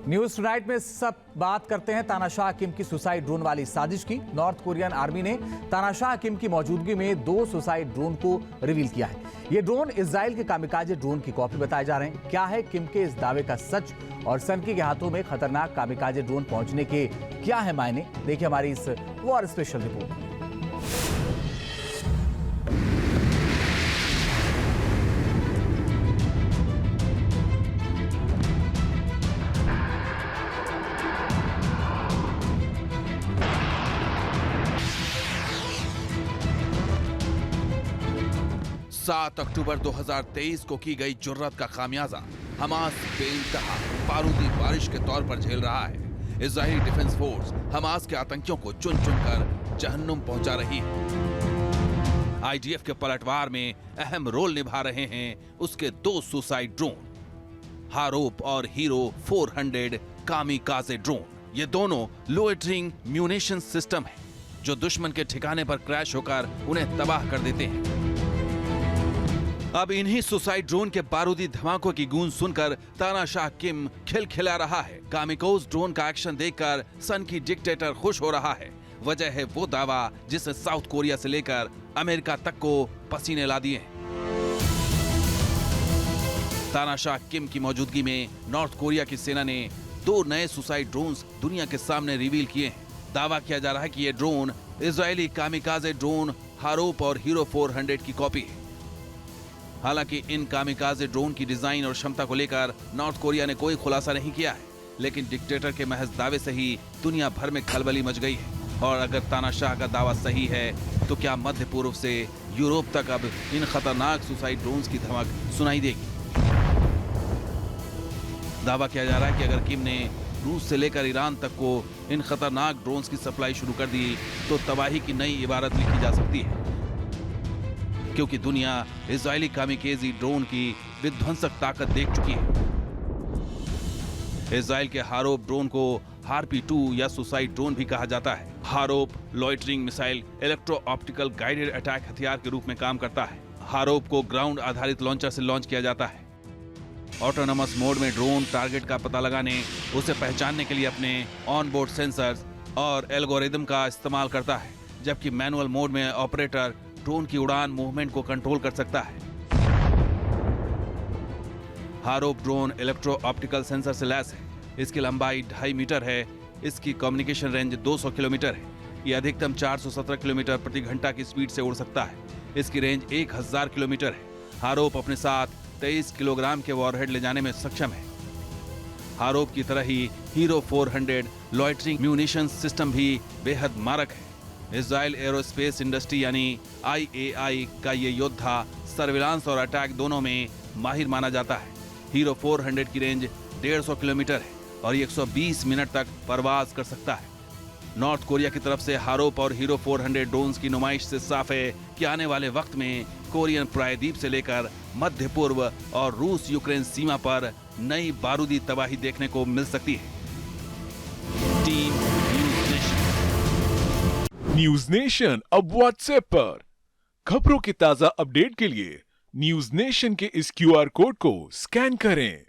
News tonight में सब बात करते हैं तानाशाह किम की सुसाइड ड्रोन वाली साजिश की। नॉर्थ कोरियन आर्मी ने तानाशाह किम की मौजूदगी में 2 सुसाइड ड्रोन को रिवील किया है। ये ड्रोन इजराइल के कामिकाजे ड्रोन की कॉपी बताए जा रहे हैं। क्या है किम के इस दावे का सच और सनकी के हाथों में खतरनाक कामिकाजे ड्रोन पहुंचने के क्या है मायने, देखिए हमारी इस वॉर स्पेशल रिपोर्ट में। 7 अक्टूबर 2023 को की गई जुर्रत का खामियाजा हमास बेइंतहा बारूदी बारिश के तौर पर झेल रहा है। इजरायली डिफेंस फोर्स हमास के आतंकियों को चुन चुनकर जहन्नुम पहुंचा रही है। आईडीएफ के पलटवार में अहम रोल निभा रहे हैं उसके 2 सुसाइड ड्रोन, हारोप और हीरो 400 कामिकाजे ड्रोन। ये दोनों लोएटरिंग म्यूनिशन सिस्टम है जो दुश्मन के ठिकाने पर क्रैश होकर उन्हें तबाह कर देते हैं। अब इन्हीं सुसाइड ड्रोन के बारूदी धमाकों की गूंज सुनकर तानाशाह किम खिलखिला रहा है। कामिकोज ड्रोन का एक्शन देखकर सन की डिक्टेटर खुश हो रहा है। वजह है वो दावा जिसने साउथ कोरिया से लेकर अमेरिका तक को पसीने ला दिए हैं। तानाशाह किम की मौजूदगी में नॉर्थ कोरिया की सेना ने 2 नए सुसाइड ड्रोन्स दुनिया के सामने रिवील किए हैं। दावा किया जा रहा है कि ये ड्रोन इजरायली कामिकाजे ड्रोन हारोप और हीरो 400 की कॉपी है। हालांकि इन कामिकाजे ड्रोन की डिजाइन और क्षमता को लेकर नॉर्थ कोरिया ने कोई खुलासा नहीं किया है, लेकिन डिक्टेटर के महज दावे से ही दुनिया भर में खलबली मच गई है। और अगर तानाशाह का दावा सही है तो क्या मध्य पूर्व से यूरोप तक अब इन खतरनाक सुसाइड ड्रोन्स की धमक सुनाई देगी। दावा किया जा रहा है कि अगर किम ने रूस से लेकर ईरान तक को इन खतरनाक ड्रोन्स की सप्लाई शुरू कर दी तो तबाही की नई इबारत लिखी जा सकती है, क्योंकि दुनिया इजरायली कामिकाजे ड्रोन की विध्वंसक ताकत देख चुकी है। इजराइल के हारोप ड्रोन को हार्पी 2 या सुसाइड ड्रोन भी कहा जाता है। Harop loitering missile electro optical guided attack हथियार के रूप में काम करता है। हारोप को ग्राउंड आधारित लॉन्चर से लॉन्च किया जाता है। ऑटोनोमस मोड में ड्रोन टारगेट का पता लगाने, उसे पहचानने के लिए अपने ऑन बोर्ड सेंसर्स और एल्गोरिदम का इस्तेमाल करता है, जबकि मैनुअल मोड में ऑपरेटर ड्रोन की उड़ान मूवमेंट को कंट्रोल कर सकता है। हारोप ड्रोन इलेक्ट्रो ऑप्टिकल सेंसर से लैस है। इसकी लंबाई 2.5 मीटर है। इसकी कम्युनिकेशन रेंज 200 किलोमीटर है। यह अधिकतम 417 किलोमीटर प्रति घंटा की स्पीड से उड़ सकता है। इसकी रेंज 1000 किलोमीटर है। हारोप अपने साथ 23 किलोग्राम के वॉरहेड ले जाने में सक्षम है। हारोप की तरह ही हीरो 400 लॉइटरिंग म्यूनिशन सिस्टम भी बेहद मारक है। इजराइल एरोस्पेस इंडस्ट्री यानी IAI का ये योद्धा सर्विलांस और अटैक दोनों में माहिर माना जाता है। हीरो 400 की रेंज 150 किलोमीटर है और ये 120 मिनट तक परवाज कर सकता है। नॉर्थ कोरिया की तरफ से हारोप और हीरो 400 ड्रोन्स की नुमाइश से साफ है कि आने वाले वक्त में कोरियन प्रायद्वीप से लेकर मध्य पूर्व और रूस यूक्रेन सीमा पर नई बारूदी तबाही देखने को मिल सकती है। टीम न्यूज नेशन अब व्हाट्सएप पर खबरों की ताजा अपडेट के लिए न्यूज नेशन के इस QR कोड को स्कैन करें।